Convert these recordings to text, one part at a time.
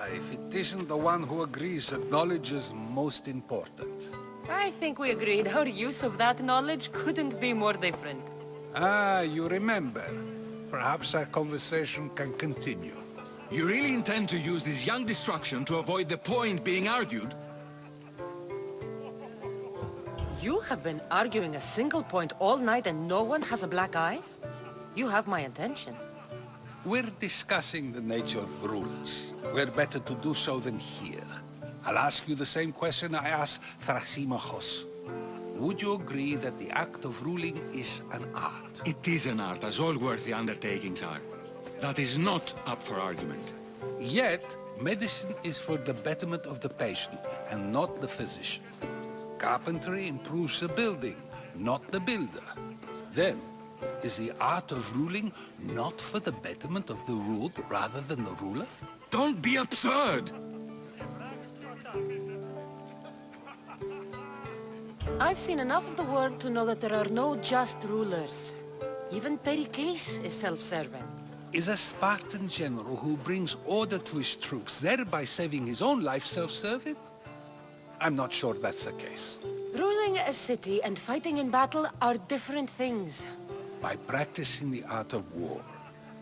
If it isn't the one who agrees that knowledge is most important. I think we agreed our use of that knowledge couldn't be more different. You remember. Perhaps our conversation can continue. You really intend to use this young destruction to avoid the point being argued? You have been arguing a single point all night and no one has a black eye? You have my attention. We're discussing the nature of rulers. We're better to do so than here. I'll ask you the same question I asked Thrasimachos. Would you agree that the act of ruling is an art? It is an art, as all worthy undertakings are. That is not up for argument. Yet, medicine is for the betterment of the patient, and not the physician. Carpentry improves the building, not the builder. Then, is the art of ruling not for the betterment of the ruled rather than the ruler? Don't be absurd! I've seen enough of the world to know that there are no just rulers. Even Pericles is self-serving. Is a Spartan general who brings order to his troops, thereby saving his own life, self-serving? I'm not sure that's the case. Ruling a city and fighting in battle are different things. By practicing the art of war,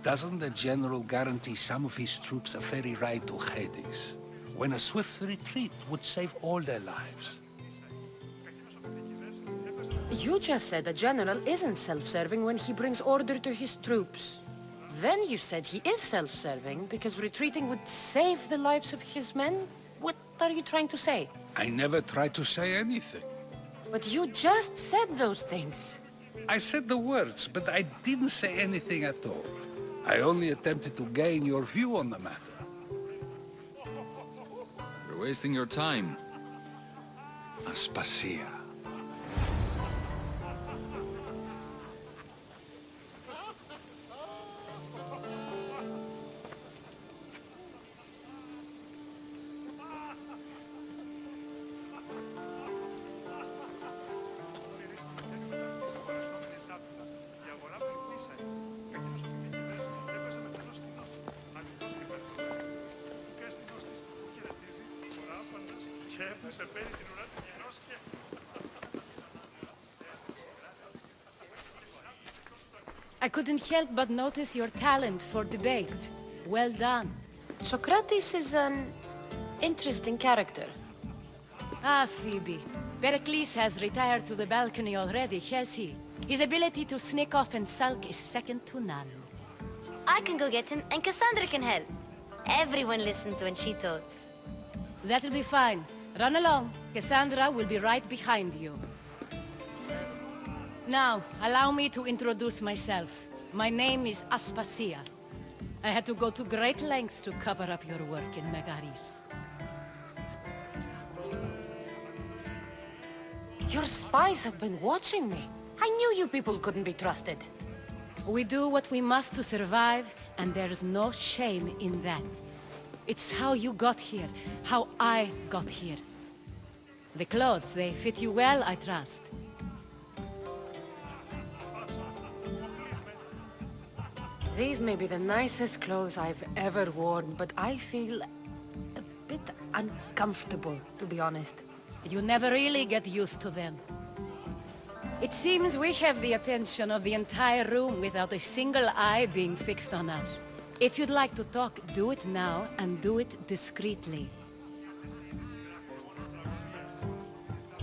doesn't the general guarantee some of his troops a ferry ride to Hades, when a swift retreat would save all their lives? You just said a general isn't self-serving when he brings order to his troops. Then you said he is self-serving because retreating would save the lives of his men? What are you trying to say? I never tried to say anything. But you just said those things. I said the words, but I didn't say anything at all. I only attempted to gain your view on the matter. You're wasting your time. Aspasia. I couldn't help but notice your talent for debate. Well done. Socrates is an interesting character. Ah, Phoebe. Pericles has retired to the balcony already, has he? His ability to sneak off and sulk is second to none. I can go get him, and Cassandra can help. Everyone listens when she talks. That'll be fine. Run along. Cassandra will be right behind you. Now, allow me to introduce myself. My name is Aspasia. I had to go to great lengths to cover up your work in Megaris. Your spies have been watching me. I knew you people couldn't be trusted. We do what we must to survive, and there's no shame in that. It's how you got here, how I got here. The clothes, they fit you well, I trust. These may be the nicest clothes I've ever worn, but I feel a bit uncomfortable, to be honest. You never really get used to them. It seems we have the attention of the entire room without a single eye being fixed on us. If you'd like to talk, do it now, and do it discreetly.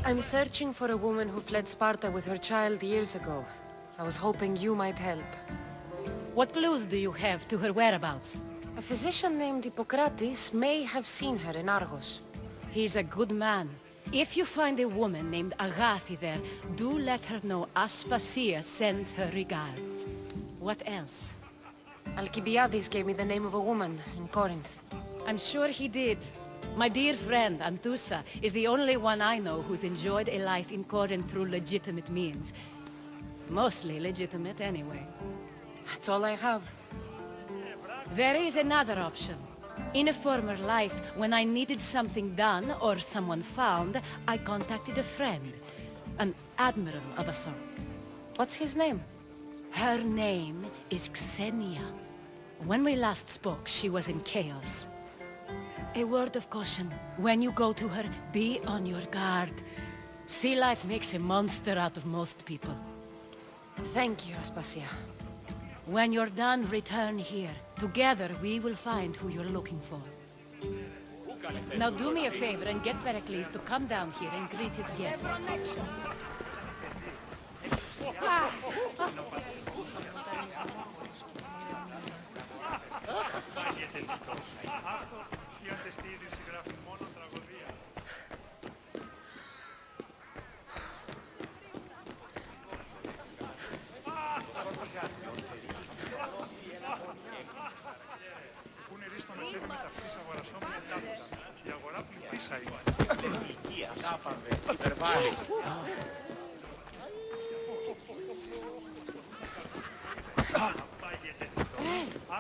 I'm searching for a woman who fled Sparta with her child years ago. I was hoping you might help. What clues do you have to her whereabouts? A physician named Hippocrates may have seen her in Argos. He's a good man. If you find a woman named Agathi there, do let her know Aspasia sends her regards. What else? Alcibiades gave me the name of a woman in Corinth. I'm sure he did. My dear friend, Anthusa, is the only one I know who's enjoyed a life in Corinth through legitimate means. Mostly legitimate, anyway. That's all I have. There is another option. In a former life, when I needed something done or someone found, I contacted a friend. An admiral of a sort. What's his name? Her name is Xenia. When we last spoke, she was in chaos. A word of caution. When you go to her, be on your guard. Sea life makes a monster out of most people. Thank you, Aspasia. When you're done, return here. Together, we will find who you're looking for. Now do me a favor and get Pericles to come down here and greet his guests.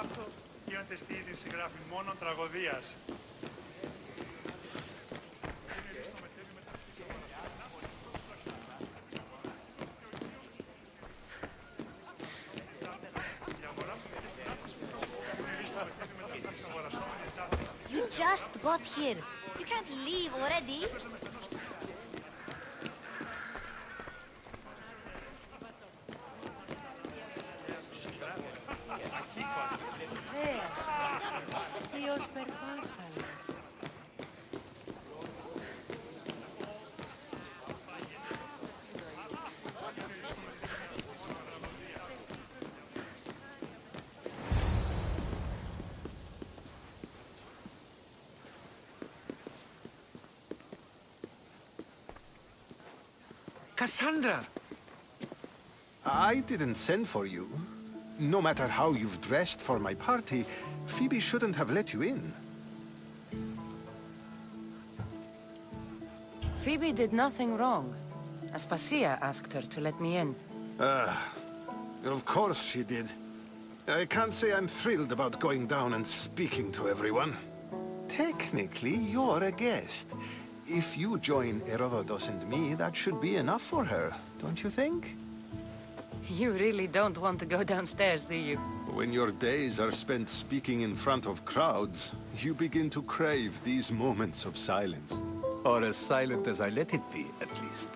Αυτό γίνεται στη είδηση γράφει μόνο τραγωδίας. You just got here. You can't leave already. Ποιος περπάσαλες. Cassandra! I didn't send for you. No matter how you've dressed for my party, Phoebe shouldn't have let you in. Phoebe did nothing wrong. Aspasia asked her to let me in. Of course she did. I can't say I'm thrilled about going down and speaking to everyone. Technically, you're a guest. If you join Herodotus and me, that should be enough for her, don't you think? You really don't want to go downstairs, do you? When your days are spent speaking in front of crowds, you begin to crave these moments of silence. Or as silent as I let it be, at least.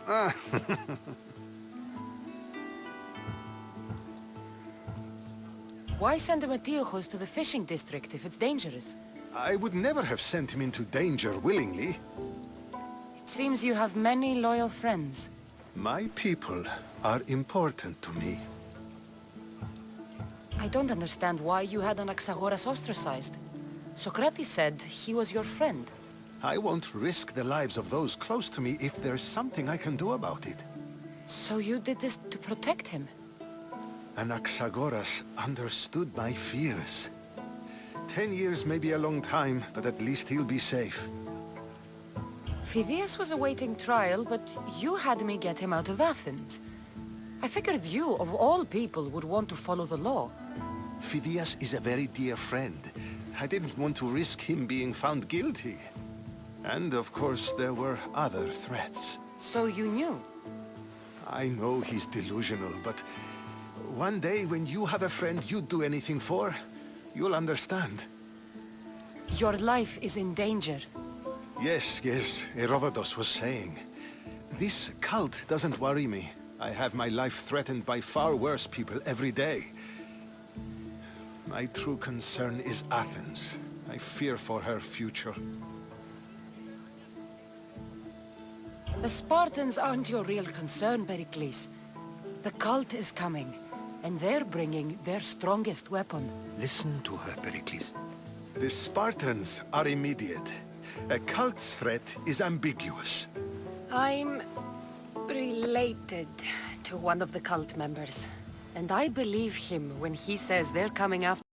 Why send Emetiochos to the fishing district if it's dangerous? I would never have sent him into danger willingly. It seems you have many loyal friends. My people are important to me. I don't understand why you had Anaxagoras ostracized. Socrates said he was your friend. I won't risk the lives of those close to me if there's something I can do about it. So you did this to protect him? Anaxagoras understood my fears. 10 years may be a long time, but at least he'll be safe. Phidias was awaiting trial, but you had me get him out of Athens. I figured you, of all people, would want to follow the law. Phidias is a very dear friend. I didn't want to risk him being found guilty. And of course, there were other threats. So you knew? I know he's delusional, but one day when you have a friend you'd do anything for, you'll understand. Your life is in danger. Yes, Herodotus was saying. This cult doesn't worry me. I have my life threatened by far worse people every day. My true concern is Athens. I fear for her future. The Spartans aren't your real concern, Pericles. The cult is coming, and they're bringing their strongest weapon. Listen to her, Pericles. The Spartans are immediate. A cult's threat is ambiguous. I'm related to one of the cult members, and I believe him when he says they're coming after